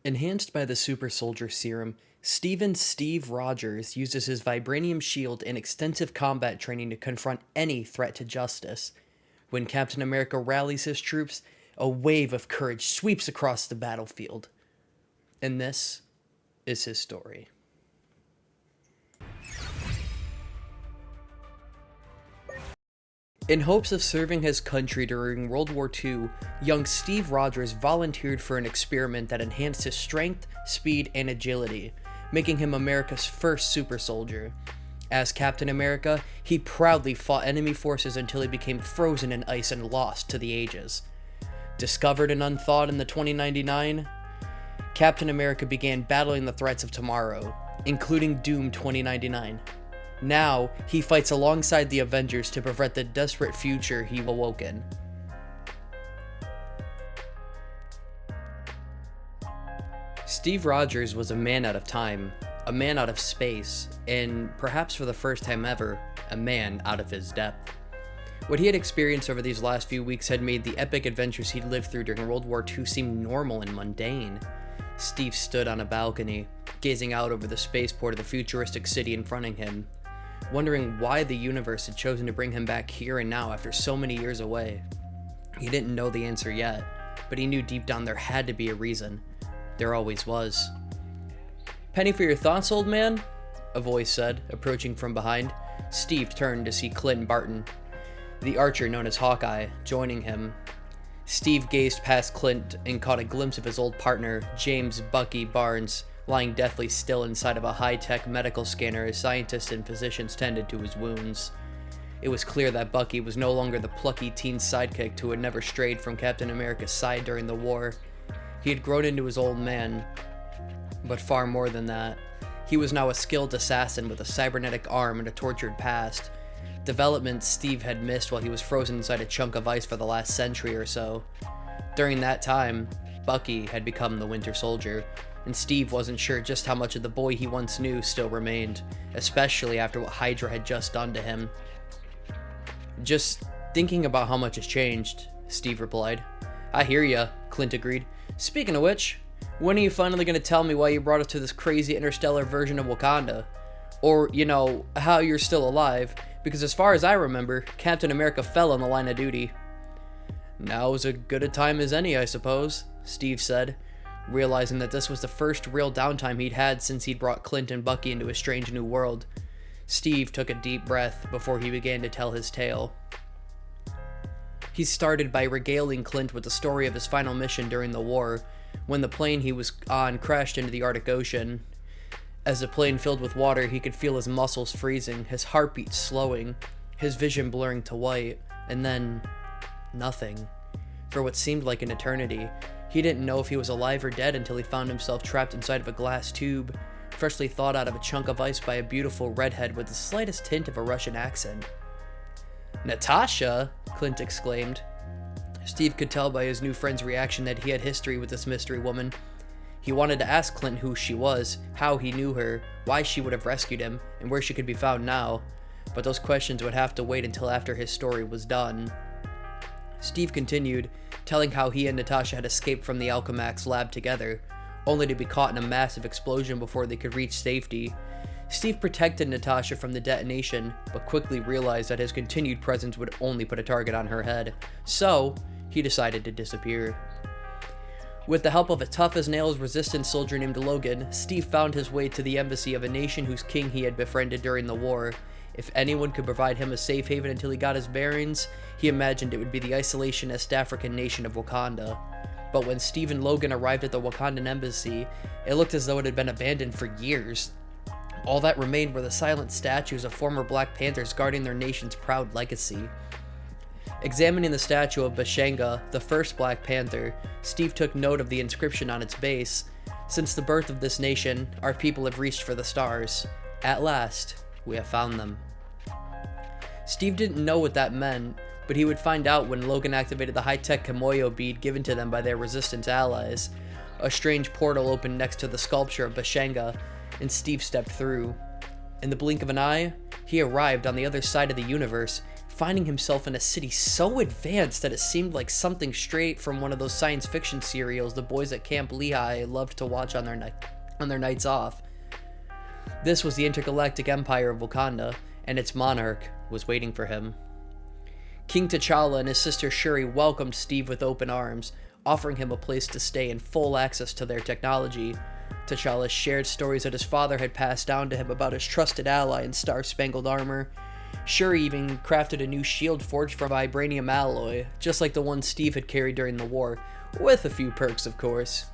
Enhanced by the super soldier serum, Steve Rogers uses his vibranium shield and extensive combat training to confront any threat to justice. When Captain America rallies his troops, a wave of courage sweeps across the battlefield. And this is his story. In hopes of serving his country during World War II, young Steve Rogers volunteered for an experiment that enhanced his strength, speed, and agility, making him America's first super soldier. As Captain America, he proudly fought enemy forces until he became frozen in ice and lost to the ages. Discovered and unthawed in the 2099, Captain America began battling the threats of tomorrow, including Doom 2099. Now, he fights alongside the Avengers to prevent the desperate future he awoken. Steve Rogers was a man out of time, a man out of space, and perhaps for the first time ever, a man out of his depth. What he had experienced over these last few weeks had made the epic adventures he'd lived through during World War II seem normal and mundane. Steve stood on a balcony, gazing out over the spaceport of the futuristic city in front of him, wondering why the universe had chosen to bring him back here and now after so many years away. He didn't know the answer yet, but he knew deep down there had to be a reason. There always was. "Penny for your thoughts, old man?" a voice said, approaching from behind. Steve turned to see Clint Barton, the archer known as Hawkeye, joining him. Steve gazed past Clint and caught a glimpse of his old partner, James "Bucky" Barnes, lying deathly still inside of a high-tech medical scanner as scientists and physicians tended to his wounds. It was clear that Bucky was no longer the plucky teen sidekick who had never strayed from Captain America's side during the war. He had grown into his old man, but far more than that. He was now a skilled assassin with a cybernetic arm and a tortured past, developments Steve had missed while he was frozen inside a chunk of ice for the last century or so. During that time, Bucky had become the Winter Soldier, and Steve wasn't sure just how much of the boy he once knew still remained, especially after what Hydra had just done to him. "Just thinking about how much has changed," Steve replied. "I hear ya," Clint agreed. "Speaking of which, when are you finally going to tell me why you brought us to this crazy interstellar version of Wakanda? Or, how you're still alive, because as far as I remember, Captain America fell on the line of duty." "Now is as good a time as any, I suppose," Steve said, realizing that this was the first real downtime he'd had since he'd brought Clint and Bucky into a strange new world. Steve took a deep breath before he began to tell his tale. He started by regaling Clint with the story of his final mission during the war, when the plane he was on crashed into the Arctic Ocean. As the plane filled with water, he could feel his muscles freezing, his heartbeat slowing, his vision blurring to white, and then nothing. For what seemed like an eternity, he didn't know if he was alive or dead until he found himself trapped inside of a glass tube, freshly thawed out of a chunk of ice by a beautiful redhead with the slightest hint of a Russian accent. "Natasha?" Clint exclaimed. Steve could tell by his new friend's reaction that he had history with this mystery woman. He wanted to ask Clint who she was, how he knew her, why she would have rescued him, and where she could be found now, but those questions would have to wait until after his story was done. Steve continued, telling how he and Natasha had escaped from the Alchemax lab together, only to be caught in a massive explosion before they could reach safety. Steve protected Natasha from the detonation, but quickly realized that his continued presence would only put a target on her head, so he decided to disappear. With the help of a tough-as-nails resistance soldier named Logan, Steve found his way to the embassy of a nation whose king he had befriended during the war. If anyone could provide him a safe haven until he got his bearings, he imagined it would be the isolationist African nation of Wakanda. But when Steve and Logan arrived at the Wakandan embassy, it looked as though it had been abandoned for years. All that remained were the silent statues of former Black Panthers guarding their nation's proud legacy. Examining the statue of Bashanga, the first Black Panther, Steve took note of the inscription on its base. "Since the birth of this nation, our people have reached for the stars. At last, we have found them." Steve didn't know what that meant, but he would find out when Logan activated the high-tech Kimoyo bead given to them by their resistance allies. A strange portal opened next to the sculpture of Bashanga, and Steve stepped through. In the blink of an eye, he arrived on the other side of the universe, finding himself in a city so advanced that it seemed like something straight from one of those science fiction serials the boys at Camp Lehigh loved to watch on their nights off. This was the intergalactic empire of Wakanda, and its monarch was waiting for him. King T'Challa and his sister Shuri welcomed Steve with open arms, offering him a place to stay and full access to their technology. T'Challa shared stories that his father had passed down to him about his trusted ally in star-spangled armor. Shuri even crafted a new shield forged from vibranium alloy, just like the one Steve had carried during the war, with a few perks, of course.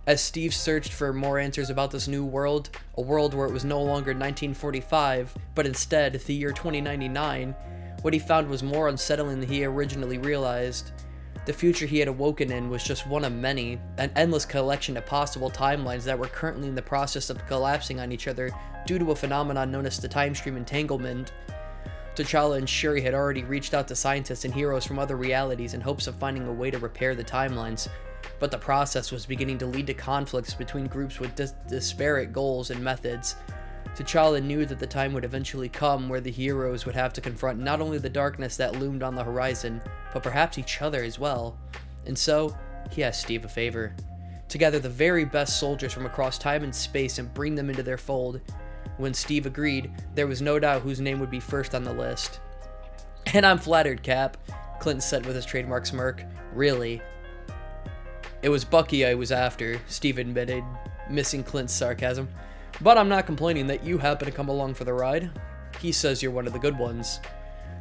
As Steve searched for more answers about this new world, a world where it was no longer 1945, but instead the year 2099, what he found was more unsettling than he originally realized. The future he had awoken in was just one of many, an endless collection of possible timelines that were currently in the process of collapsing on each other due to a phenomenon known as the time stream entanglement. T'Challa and Shuri had already reached out to scientists and heroes from other realities in hopes of finding a way to repair the timelines, but the process was beginning to lead to conflicts between groups with disparate goals and methods. T'Challa knew that the time would eventually come where the heroes would have to confront not only the darkness that loomed on the horizon, but perhaps each other as well. And so, he asked Steve a favor: to gather the very best soldiers from across time and space and bring them into their fold. When Steve agreed, there was no doubt whose name would be first on the list. "And I'm flattered, Cap," Clint said with his trademark smirk. "Really?" "It was Bucky I was after," Steve admitted, missing Clint's sarcasm. "But I'm not complaining that you happen to come along for the ride. He says you're one of the good ones."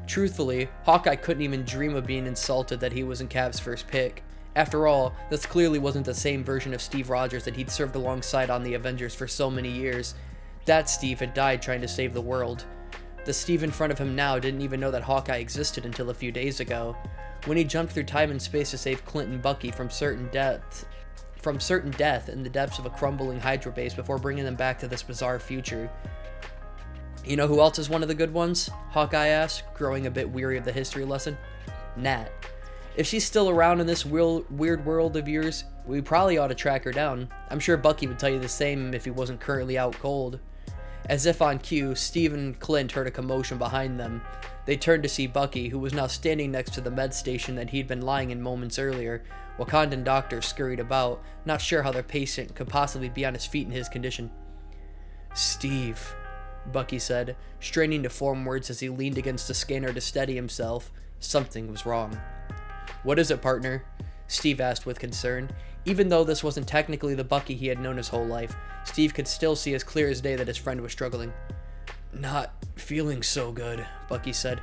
Truthfully, Hawkeye couldn't even dream of being insulted that he wasn't Cap's first pick. After all, this clearly wasn't the same version of Steve Rogers that he'd served alongside on the Avengers for so many years. That Steve had died trying to save the world. The Steve in front of him now didn't even know that Hawkeye existed until a few days ago, when he jumped through time and space to save Clint and Bucky from certain death in the depths of a crumbling Hydra base before bringing them back to this bizarre future. "You know who else is one of the good ones?" Hawkeye asked, growing a bit weary of the history lesson. "Nat. If she's still around in this weird world of yours, we probably ought to track her down. I'm sure Bucky would tell you the same if he wasn't currently out cold." As if on cue, Steve and Clint heard a commotion behind them. They turned to see Bucky, who was now standing next to the med station that he'd been lying in moments earlier. Wakandan doctors scurried about, not sure how their patient could possibly be on his feet in his condition. "Steve," Bucky said, straining to form words as he leaned against the scanner to steady himself. Something was wrong. "What is it, partner?" Steve asked with concern. Even though this wasn't technically the Bucky he had known his whole life, Steve could still see as clear as day that his friend was struggling. "Not feeling so good," Bucky said.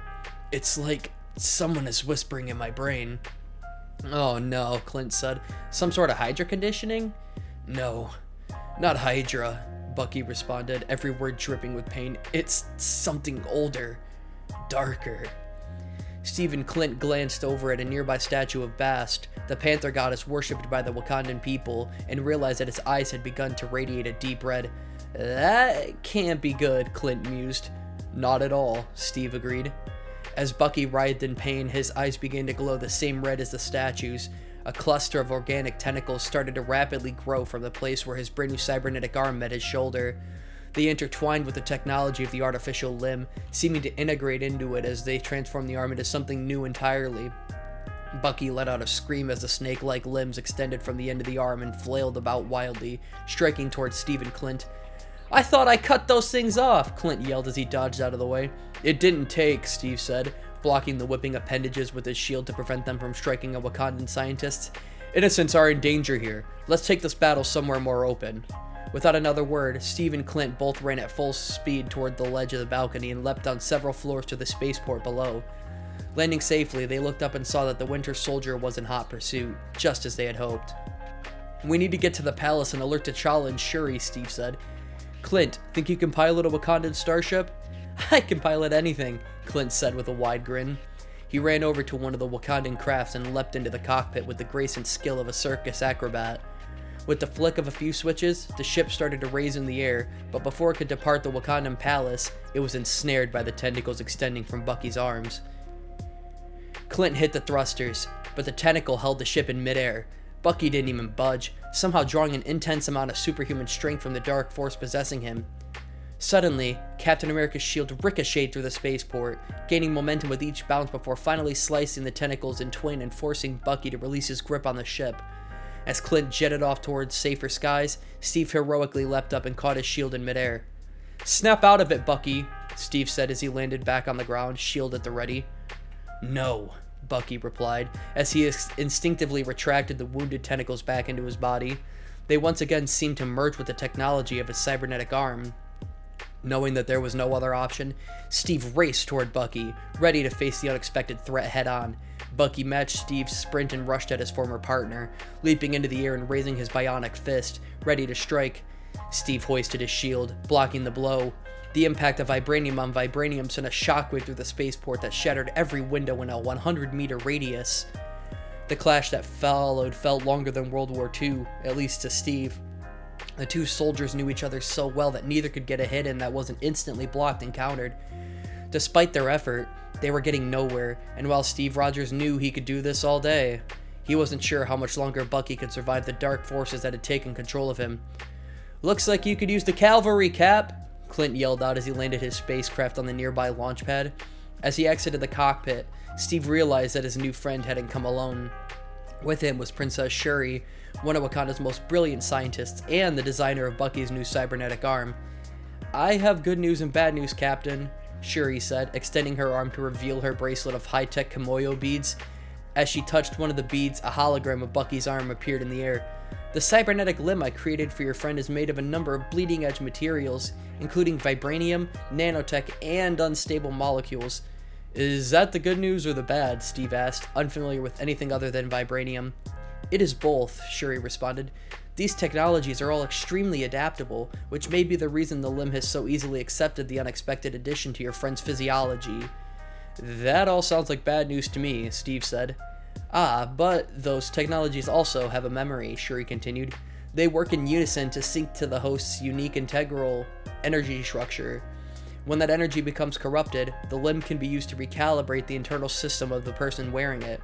"It's like someone is whispering in my brain." "Oh no," Clint said. "Some sort of Hydra conditioning?" "No, not Hydra," Bucky responded, every word dripping with pain. "It's something older, darker." Steve and Clint glanced over at a nearby statue of Bast, the panther goddess worshipped by the Wakandan people, and realized that its eyes had begun to radiate a deep red. "That can't be good," Clint mused. "Not at all," Steve agreed. As Bucky writhed in pain, his eyes began to glow the same red as the statue's. A cluster of organic tentacles started to rapidly grow from the place where his brand new cybernetic arm met his shoulder. They intertwined with the technology of the artificial limb, seeming to integrate into it as they transformed the arm into something new entirely. Bucky let out a scream as the snake-like limbs extended from the end of the arm and flailed about wildly, striking towards Steve and Clint. "I thought I cut those things off!" Clint yelled as he dodged out of the way. "It didn't take," Steve said, blocking the whipping appendages with his shield to prevent them from striking a Wakandan scientist. "Innocents are in danger here. Let's take this battle somewhere more open." Without another word, Steve and Clint both ran at full speed toward the ledge of the balcony and leapt down several floors to the spaceport below. Landing safely, they looked up and saw that the Winter Soldier was in hot pursuit, just as they had hoped. "We need to get to the palace and alert T'Challa and Shuri," Steve said. "Clint, think you can pilot a Wakandan starship?" "I can pilot anything," Clint said with a wide grin. He ran over to one of the Wakandan crafts and leapt into the cockpit with the grace and skill of a circus acrobat. With the flick of a few switches, the ship started to raise in the air, but before it could depart the Wakandan palace, it was ensnared by the tentacles extending from Bucky's arms. Clint hit the thrusters, but the tentacle held the ship in midair. Bucky didn't even budge, somehow drawing an intense amount of superhuman strength from the dark force possessing him. Suddenly, Captain America's shield ricocheted through the spaceport, gaining momentum with each bounce before finally slicing the tentacles in twain and forcing Bucky to release his grip on the ship. As Clint jetted off towards safer skies, Steve heroically leapt up and caught his shield in midair. "Snap out of it, Bucky," Steve said as he landed back on the ground, shield at the ready. "No," Bucky replied, as he instinctively retracted the wounded tentacles back into his body. They once again seemed to merge with the technology of his cybernetic arm. Knowing that there was no other option, Steve raced toward Bucky, ready to face the unexpected threat head-on. Bucky matched Steve's sprint and rushed at his former partner, leaping into the air and raising his bionic fist, ready to strike. Steve hoisted his shield, blocking the blow. The impact of vibranium on vibranium sent a shockwave through the spaceport that shattered every window in a 100-meter radius. The clash that followed felt longer than World War II, at least to Steve. The two soldiers knew each other so well that neither could get a hit in that wasn't instantly blocked and countered. Despite their effort, they were getting nowhere, and while Steve Rogers knew he could do this all day, he wasn't sure how much longer Bucky could survive the dark forces that had taken control of him. "Looks like you could use the cavalry, Cap!" Clint yelled out as he landed his spacecraft on the nearby launch pad. As he exited the cockpit, Steve realized that his new friend hadn't come alone. With him was Princess Shuri, one of Wakanda's most brilliant scientists and the designer of Bucky's new cybernetic arm. "I have good news and bad news, Captain," Shuri said, extending her arm to reveal her bracelet of high-tech Kimoyo beads. As she touched one of the beads, a hologram of Bucky's arm appeared in the air. "The cybernetic limb I created for your friend is made of a number of bleeding-edge materials, including vibranium, nanotech, and unstable molecules." "Is that the good news or the bad?" Steve asked, unfamiliar with anything other than vibranium. "It is both," Shuri responded. "These technologies are all extremely adaptable, which may be the reason the limb has so easily accepted the unexpected addition to your friend's physiology." "That all sounds like bad news to me," Steve said. "Ah, but those technologies also have a memory," Shuri continued. "They work in unison to sync to the host's unique integral energy structure. When that energy becomes corrupted, the limb can be used to recalibrate the internal system of the person wearing it."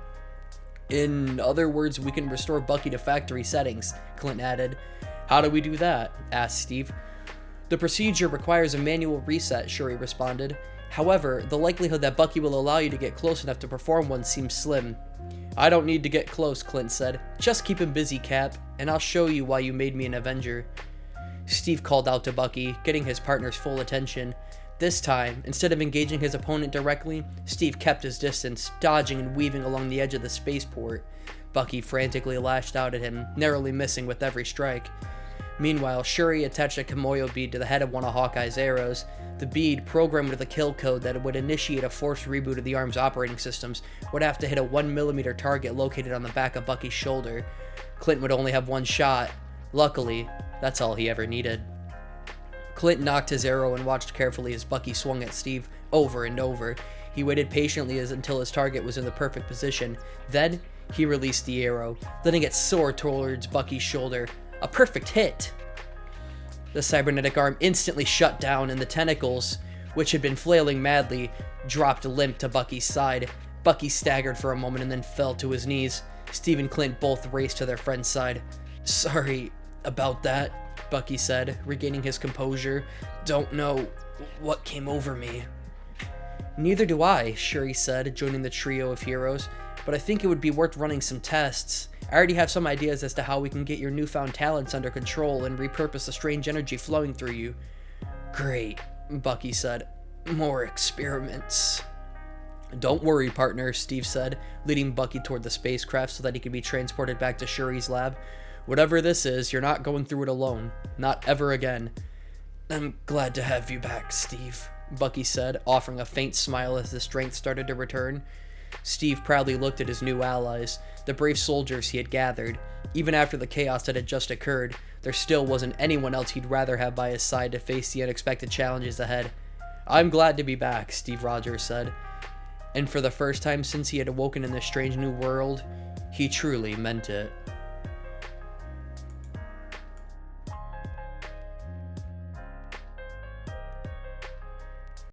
"In other words, we can restore Bucky to factory settings," Clint added. "How do we do that?" asked Steve. "The procedure requires a manual reset," Shuri responded. "However, the likelihood that Bucky will allow you to get close enough to perform one seems slim." "I don't need to get close," Clint said. "Just keep him busy, Cap, and I'll show you why you made me an Avenger." Steve called out to Bucky, getting his partner's full attention. This time, instead of engaging his opponent directly, Steve kept his distance, dodging and weaving along the edge of the spaceport. Bucky frantically lashed out at him, narrowly missing with every strike. Meanwhile, Shuri attached a Kimoyo bead to the head of one of Hawkeye's arrows. The bead, programmed with a kill code that would initiate a forced reboot of the arm's operating systems, would have to hit a 1mm target located on the back of Bucky's shoulder. Clint would only have one shot. Luckily, that's all he ever needed. Clint knocked his arrow and watched carefully as Bucky swung at Steve over and over. He waited patiently until his target was in the perfect position. Then, he released the arrow, letting it soar towards Bucky's shoulder. A perfect hit! The cybernetic arm instantly shut down, and the tentacles, which had been flailing madly, dropped limp to Bucky's side. Bucky staggered for a moment and then fell to his knees. Steve and Clint both raced to their friend's side. "Sorry about that," Bucky said, regaining his composure. "Don't know what came over me." "Neither do I," Shuri said, joining the trio of heroes, "but I think it would be worth running some tests. I already have some ideas as to how we can get your newfound talents under control and repurpose the strange energy flowing through you." "Great," Bucky said. "More experiments." "Don't worry, partner," Steve said, leading Bucky toward the spacecraft so that he could be transported back to Shuri's lab. "Whatever this is, you're not going through it alone. Not ever again." "I'm glad to have you back, Steve," Bucky said, offering a faint smile as the strength started to return. Steve proudly looked at his new allies, the brave soldiers he had gathered. Even after the chaos that had just occurred, there still wasn't anyone else he'd rather have by his side to face the unexpected challenges ahead. "I'm glad to be back," Steve Rogers said. And for the first time since he had awoken in this strange new world, he truly meant it.